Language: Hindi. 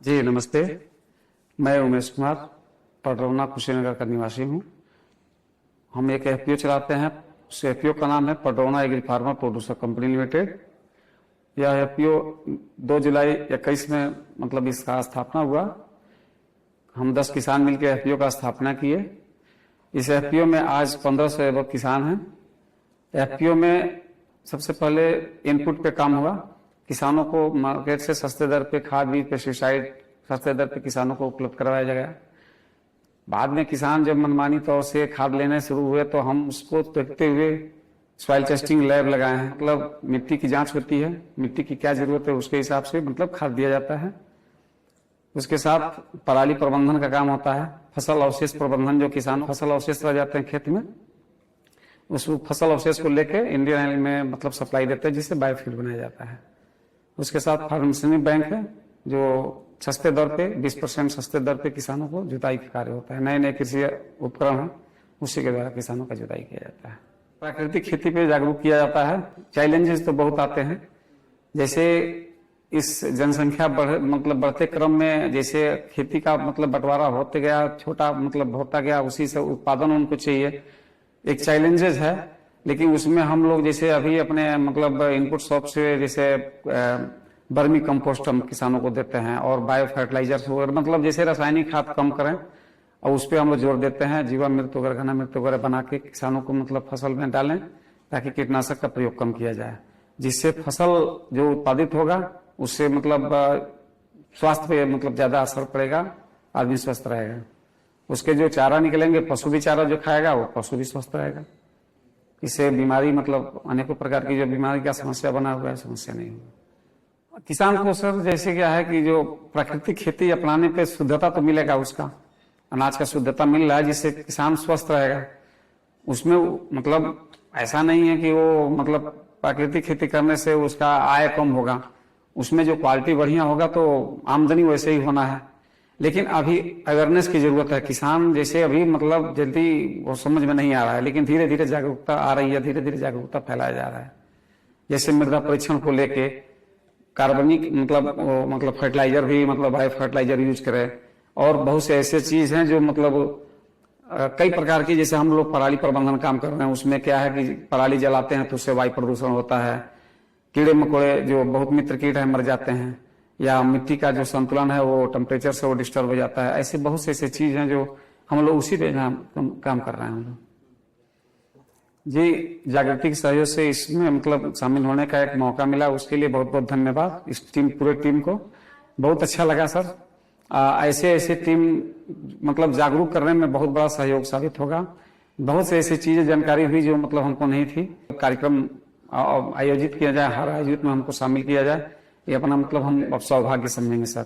जी नमस्ते, मैं उमेश कुमार पडरौना कुशीनगर का निवासी हूँ। हम एक एफपीओ चलाते हैं। उस एफपीओ का नाम है Padrauna agri farmer producer company limited. यह एफपीओ 2 जुलाई 21 में मतलब इसका स्थापना हुआ। हम 10 किसान मिलकर एफपीओ का स्थापना किए। इस एफपीओ में आज 1500 एवं किसान हैं। एफपीओ में सबसे पहले इनपुट पे काम हुआ। किसानों को मार्केट से सस्ते दर पे खाद बीज पेस्टिसाइड सस्ते दर पे किसानों को उपलब्ध करवाया गया। बाद में किसान जब मनमानी तौर से खाद लेने शुरू हुए तो हम उसको देखते हुए सॉइल टेस्टिंग लैब लगाए हैं। मतलब मिट्टी की जांच होती है, मिट्टी की क्या जरूरत है उसके हिसाब से मतलब खाद दिया जाता है। उसके साथ पराली प्रबंधन का काम होता है। फसल अवशेष प्रबंधन, जो किसान फसल अवशेष रह जाते हैं खेत में, उस फसल अवशेष को लेके इंडियन ऑयल में मतलब सप्लाई देते हैं, जिससे बायोफ्यूल बनाया जाता है। उसके साथ फार्मेसी बैंक है, जो सस्ते दर पे 20% सस्ते दर पे किसानों को जुताई का कार्य होता है। नए नए कृषि उपकरण है, उसी के द्वारा किसानों का जुताई किया जाता है। प्राकृतिक खेती पे जागरूक किया जाता है। चैलेंजेस तो बहुत आते हैं, जैसे इस जनसंख्या बढ़ते क्रम में जैसे खेती का मतलब बंटवारा होते गया, छोटा मतलब होता गया, उसी से उत्पादन उनको चाहिए, एक चैलेंजेस है। लेकिन उसमें हम लोग जैसे अभी अपने मतलब इनपुट शॉप से जैसे बर्मी कंपोस्ट हम किसानों को देते हैं और बायो फर्टिलाइजर्स वगैरह, मतलब जैसे रासायनिक खाद कम करें और उस पर हम लोग जोर देते हैं। जीवामृत वगैरह, घनामृत वगैरह बना के किसानों को मतलब फसल में डालें, ताकि कीटनाशक का प्रयोग कम किया जाए, जिससे फसल जो उत्पादित होगा उससे मतलब स्वास्थ्य पे मतलब ज्यादा असर पड़ेगा, आदमी स्वस्थ रहेगा। उसके जो चारा निकलेंगे, पशु भी चारा जो खाएगा वो पशु भी स्वस्थ रहेगा। इससे बीमारी मतलब अनेकों प्रकार की जो बीमारी का समस्या बना हुआ है, समस्या नहीं होगी। किसान को सर जैसे क्या है कि जो प्राकृतिक खेती अपनाने पे शुद्धता तो मिलेगा, उसका अनाज का शुद्धता मिल रहा है, जिससे किसान स्वस्थ रहेगा। उसमें मतलब ऐसा नहीं है कि वो मतलब प्राकृतिक खेती करने से उसका आय कम होगा। उसमें जो क्वालिटी बढ़िया होगा तो आमदनी वैसे ही होना है। लेकिन अभी अवेयरनेस की जरूरत है। किसान जैसे अभी मतलब जल्दी वो समझ में नहीं आ रहा है, लेकिन धीरे धीरे जागरूकता आ रही है, धीरे धीरे जागरूकता फैलाया जा रहा है। जैसे मृदा परीक्षण को लेके कार्बनिक मतलब फर्टिलाइजर भी मतलब बायो फर्टिलाइजर यूज करें, और बहुत से ऐसे चीज हैं जो मतलब कई प्रकार की, जैसे हम लोग पराली प्रबंधन काम कर रहे हैं, उसमें क्या है कि पराली जलाते हैं तो उससे वायु प्रदूषण होता है, कीड़े मकोड़े जो बहुत मित्र कीट है मर जाते हैं, या मिट्टी का जो संतुलन है वो टेम्परेचर से वो डिस्टर्ब हो जाता है। ऐसे बहुत से ऐसे चीज हैं जो हम लोग उसी पे काम कर रहे हैं हम लोग। जी, जागृति के सहयोग से इसमें मतलब शामिल होने का एक मौका मिला, उसके लिए बहुत बहुत धन्यवाद इस पूरे टीम को। बहुत अच्छा लगा सर। ऐसे ऐसे टीम मतलब जागरूक करने में बहुत बड़ा सहयोग साबित होगा। बहुत से ऐसी चीजें जानकारी हुई जो मतलब हमको नहीं थी। कार्यक्रम आयोजित किया जाए, हर आयोजित में हमको शामिल किया जाए, ये अपना मतलब हम सौभाग्य समझेंगे सर।